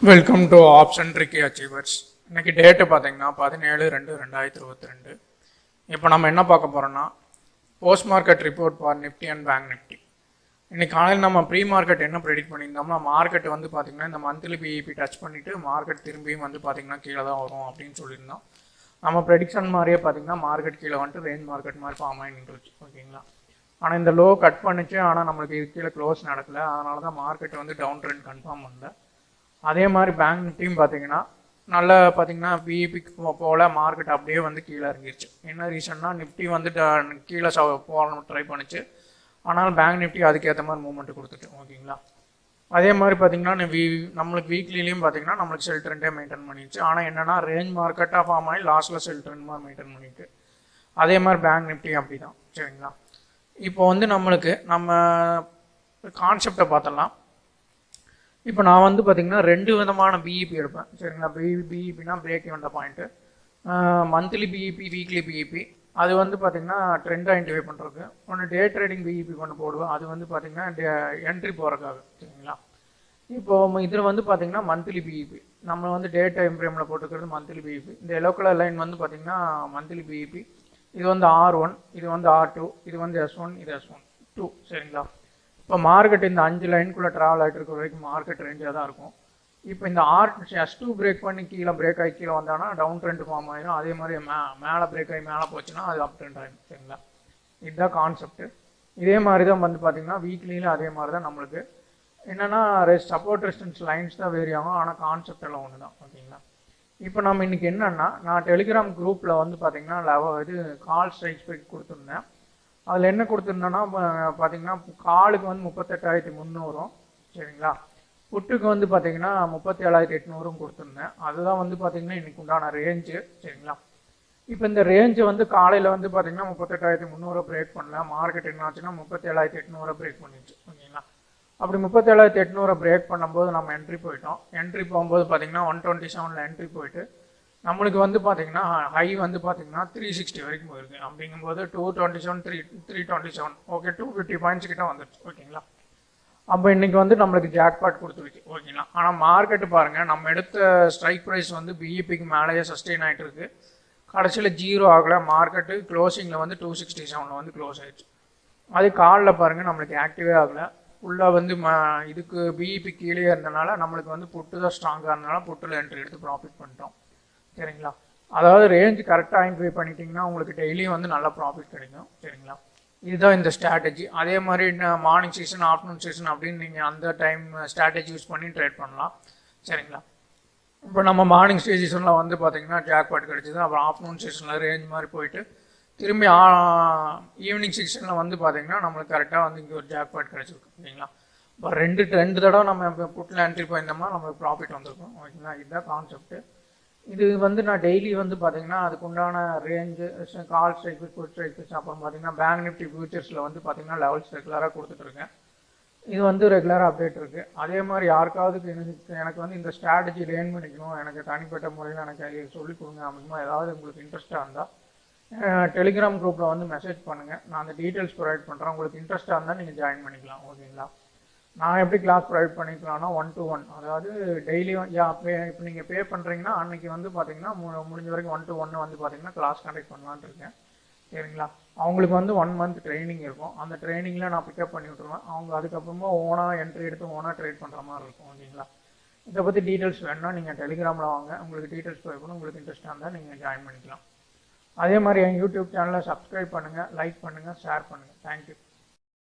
Welcome to Optiontrickyachievers. இன்னைக்கு date பார்த்தீங்கன்னா 17/2/2022. இப்போ நம்ம என்ன பார்க்க போகிறோம்னா post market report for Nifty and bank Nifty. இன்னைக்கு காலையில் நம்ம ப்ரீ மார்க்கெட் என்ன ப்ரெடிக்ட் பண்ணியிருந்தோம்னா மார்க்கெட் வந்து பார்த்தீங்கன்னா இந்த மந்த்லி பிஇபி டச் பண்ணிவிட்டு மார்க்கெட் திரும்பியும் வந்து பார்த்தீங்கன்னா கீழே தான் வரும் அப்படின்னு சொல்லியிருந்தோம். நம்ம ப்ரெடிக்ஷன் மாதிரியே பார்த்தீங்கன்னா மார்க்கெட் கீழே வந்துட்டு ரேஞ்ச் மார்க்கெட் மாதிரி ஃபார்ம் ஆகி நின்றுச்சு. ஓகேங்களா, ஆனால் இந்த லோ கட் பண்ணிச்சு, ஆனால் நம்மளுக்கு இது கீழே க்ளோஸ் நடக்கல. அதனால தான் மார்க்கெட் வந்து டவுன் ட்ரெண்ட் கன்ஃபார்ம் பண்ணல. அதே மாதிரி பேங்க் நிஃப்டியும் பார்த்தீங்கன்னா நல்லா பார்த்தீங்கன்னா பிஇபிக்கு போல் மார்க்கெட் அப்படியே வந்து கீழே இறங்கிருச்சு. என்ன ரீசன்னா நிஃப்டி வந்து கீழே போகணும் ட்ரை பண்ணிச்சு, ஆனால் பேங்க் நிஃப்டி அதுக்கேற்ற மாதிரி மூவ்மெண்ட் கொடுத்துட்டு. ஓகேங்களா, அதே மாதிரி பார்த்தீங்கன்னா நம்மளுக்கு வீக்லிலையும் பார்த்தீங்கன்னா நம்மளுக்கு செல் ட்ரெண்டே மெயின்டைன் பண்ணிடுச்சு. ஆனால் என்னென்னா ரேஞ்ச் மார்க்கெட்டாக ஃபார்ம் ஆகி லாஸ்ட்டில் செல் ட்ரெண்ட் மாதிரி மெயின்டைன் பண்ணிட்டு அதே மாதிரி பேங்க் நிஃப்டியும் அப்படி தான். சரிங்களா, இப்போ வந்து நம்மளுக்கு நம்ம கான்செப்டை பார்த்தலாம். இப்போ நான் வந்து பார்த்தீங்கன்னா ரெண்டு விதமான பிஇபி எடுப்பேன். சரிங்களா, பிஇபினா break event point, monthly BEP, weekly BEP. அது வந்து பார்த்தீங்கன்னா ட்ரெண்ட் ஐடென்டிஃபை பண்ணுறதுக்கு. ஒன்று டே ட்ரேடிங் பிஇபி கொண்டு போடுவேன், அது வந்து பார்த்தீங்கன்னா என்ட்ரி போகிறதுக்காக. சரிங்களா, இப்போ இதில் வந்து பார்த்தீங்கன்னா மந்த்லி பிஇபி நம்ம வந்து டே டைம் ஃப்ரேமில் போட்டுக்கிறது மந்த்லி பிஇபி. இந்த எல்லோ கலர் லைன் வந்து பார்த்தீங்கன்னா மந்த்லி பிஇபி. இது வந்து R1, இது வந்து R2, இது வந்து S1, இது S1-2. சரிங்களா, இப்போ மார்க்கெட் இந்த 5 லைனுக்குள்ளே ட்ராவல் ஆகிட்டு இருக்கிற வரைக்கும் மார்க்கெட் ரேஞ்சாக தான் இருக்கும். இப்போ இந்த S2 பிரேக் பண்ணி கீழே பிரேக் ஆகி கீழே வந்தானா டவுன் ட்ரெண்ட் ஃபார்ம் ஆகிடும். அதே மாதிரி மேலே பிரேக் ஆகி மேலே போச்சுன்னா அது அப் ட்ரெண்ட் ஆகிடும். சரிங்களா, இதுதான் கான்செப்ட். இதே மாதிரி தான் வந்து பார்த்தீங்கன்னா வீக்லியிலும் அதே மாதிரி தான். நம்மளுக்கு என்னென்னா சப்போர்ட் ரெசிஸ்டன்ஸ் லைன்ஸ் தான் வேரி ஆகும், ஆனால் கான்செப்ட் எல்லாம் ஒன்று தான். ஓகேங்களா, இப்போ நம்ம இன்றைக்கி என்னென்னா நான் டெலிகிராம் குரூப்பில் வந்து பார்த்தீங்கன்னா இது கால் ஸ்ட்ரைக் ஸ்பெக்ட் கொடுத்துருந்தேன். அதில் என்ன கொடுத்துருந்தோன்னா பார்த்தீங்கன்னா காலுக்கு வந்து 38,300. சரிங்களா, புட்டுக்கு வந்து பார்த்தீங்கன்னா 37,800 கொடுத்துருந்தேன். அதுதான் வந்து பார்த்தீங்கன்னா இன்றைக்கி உண்டான ரேஞ்சு. சரிங்களா, இப்போ இந்த ரேஞ்சு வந்து காலையில் வந்து பார்த்தீங்கன்னா 38,300 பிரேக் பண்ணல. மார்க்கெட் என்ன ஆச்சுன்னா 37,800 பிரேக் பண்ணிடுச்சு. ஓகேங்களா, அப்படி 37,800 பிரேக் பண்ணும்போது நம்ம என்ட்ரி போயிட்டோம். என்ட்ரி போகும்போது பார்த்தீங்கன்னா 127 என்ட்ரி போயிட்டு நம்மளுக்கு வந்து பார்த்தீங்கன்னா ஹை வந்து பார்த்தீங்கன்னா 360 வரைக்கும் போயிருக்கு. அப்படிங்கும்போது 227, 327, ஓகே 250 பாயிண்ட்ஸ் கிட்ட வந்துடுச்சு. ஓகேங்களா, அப்போ இன்றைக்கி வந்து நம்மளுக்கு ஜாக்பாட் கொடுத்துருச்சு. ஓகேங்களா, ஆனால் மார்க்கெட்டு பாருங்கள், நம்ம எடுத்த ஸ்ட்ரைக் ப்ரைஸ் வந்து பிஇபிக்கு மேலேயே சஸ்டெயின் ஆகிட்டு இருக்கு. கடைசியில் 0 ஆகலை. மார்க்கெட்டு க்ளோசிங்கில் வந்து 267 வந்து க்ளோஸ் ஆகிடுச்சு. அது காலில் பாருங்கள் நம்மளுக்கு ஆக்டிவே ஆகலை. ஃபுல்லாக வந்து இதுக்கு பிஇபி கீழே இருந்தனால நம்மளுக்கு வந்து புட்டு தான் ஸ்ட்ராங்காக இருந்தனால புட்டில் என்ட்ரி எடுத்து ப்ராஃபிட் பண்ணிட்டோம். சரிங்களா, அதாவது ரேஞ்ச் கரெக்டாக ஐடென்டிஃபை பண்ணிட்டீங்கன்னா உங்களுக்கு டெய்லியும் வந்து நல்ல ப்ராஃபிட் கிடைக்கும். சரிங்களா, இதுதான் இந்த ஸ்ட்ராட்டஜி. அதே மாதிரி மார்னிங் சீசன், ஆஃப்டர்நூன் சீசன் அப்படின்னு நீங்கள் அந்த டைம் ஸ்ட்ராட்டஜி யூஸ் பண்ணி ட்ரேட் பண்ணலாம். சரிங்களா, இப்போ நம்ம மார்னிங் சீசனில் வந்து பார்த்தீங்கன்னா ஜாக்பாட் கிடைச்சிது. அப்புறம் ஆஃப்டர்நூன் சீசனில் ரேஞ்ச் மாதிரி போயிட்டு திரும்பி ஈவினிங் சீசனில் வந்து பார்த்தீங்கன்னா நம்மளுக்கு கரெக்டாக வந்து இங்கே ஒரு ஜாக்பாட் கிடைச்சிருக்கு. ஓகேங்களா, இப்போ ரெண்டு தடவை நம்ம இப்போ புட்டில் என்ட்ரி போயிருந்தோம்னா நம்மளுக்கு ப்ராஃபிட் வந்திருக்கும். ஓகேங்களா, இதுதான் கான்செப்ட். இது வந்து நான் டெய்லி வந்து பார்த்தீங்கன்னா அதுக்கு உண்டான ரேஞ்சு, கால் ஸ்ட்ரைக், புட் ஸ்ட்ரைக், அப்புறம் பார்த்தீங்கன்னா பேங்க் நிஃப்டி ஃபியூச்சர்ஸில் வந்து பார்த்தீங்கன்னா லெவல்ஸ் ரெகுலராக கொடுத்துட்ருக்கேன். இது வந்து ரெகுலராக அப்டேட் இருக்குது. அதே மாதிரி யாருக்காவது எனக்கு வந்து இந்த ஸ்ட்ராட்டஜி லேர்ன் பண்ணிக்கணும், எனக்கு தனிப்பட்ட முறையில் எனக்கு சொல்லிக் கொடுங்க அப்படின்னா ஏதாவது உங்களுக்கு இன்ட்ரெஸ்ட்டாக இருந்தால் டெலிகிராம் குரூப்பில் வந்து மெசேஜ் பண்ணுங்கள். நான் அந்த டீட்டெயில்ஸ் ப்ரொவைட் பண்ணுறேன். உங்களுக்கு இன்ட்ரெஸ்ட்டாக இருந்தால் நீங்கள் ஜாயின் பண்ணிக்கலாம். ஓகேங்களா, நான் எப்படி கிளாஸ் ப்ரொவைட் பண்ணிக்கலாம்னா 1-to-1, அதாவது டெய்லியும் இப்போ நீங்கள் பே பண்ணுறீங்கன்னா அன்றைக்கி வந்து பார்த்தீங்கன்னா முடிஞ்ச வரைக்கும் 1-to-1 வந்து பார்த்தீங்கன்னா கிளாஸ் கண்டக்ட் பண்ணலான்னு இருக்கேன். சரிங்களா, அவங்களுக்கு வந்து 1 month ட்ரைனிங் இருக்கும். அந்த ட்ரைனிங்கில் நான் பிக்கப் பண்ணி விட்ருவேன். அவங்க அதுக்கப்புறமா ஓனாக என்ட்ரி எடுத்து ஓனாக ட்ரேட் பண்ணுற மாதிரி இருக்கும். ஓகேங்களா, இதை பற்றி டீட்டெயில்ஸ் வேணுன்னா நீங்கள் டெலிகிராமில் வாங்க. உங்களுக்கு டீட்டெயில்ஸ் ப்ரொவைட் பண்ணணும். உங்களுக்கு இன்ட்ரெஸ்ட்டாக இருந்தால் நீங்கள் ஜாயின் பண்ணிக்கலாம். அதே மாதிரி என் யூடியூப் சேனலை சப்ஸ்கிரைப் பண்ணுங்கள், லைக் பண்ணுங்கள், ஷேர் பண்ணுங்கள். தேங்க்யூ.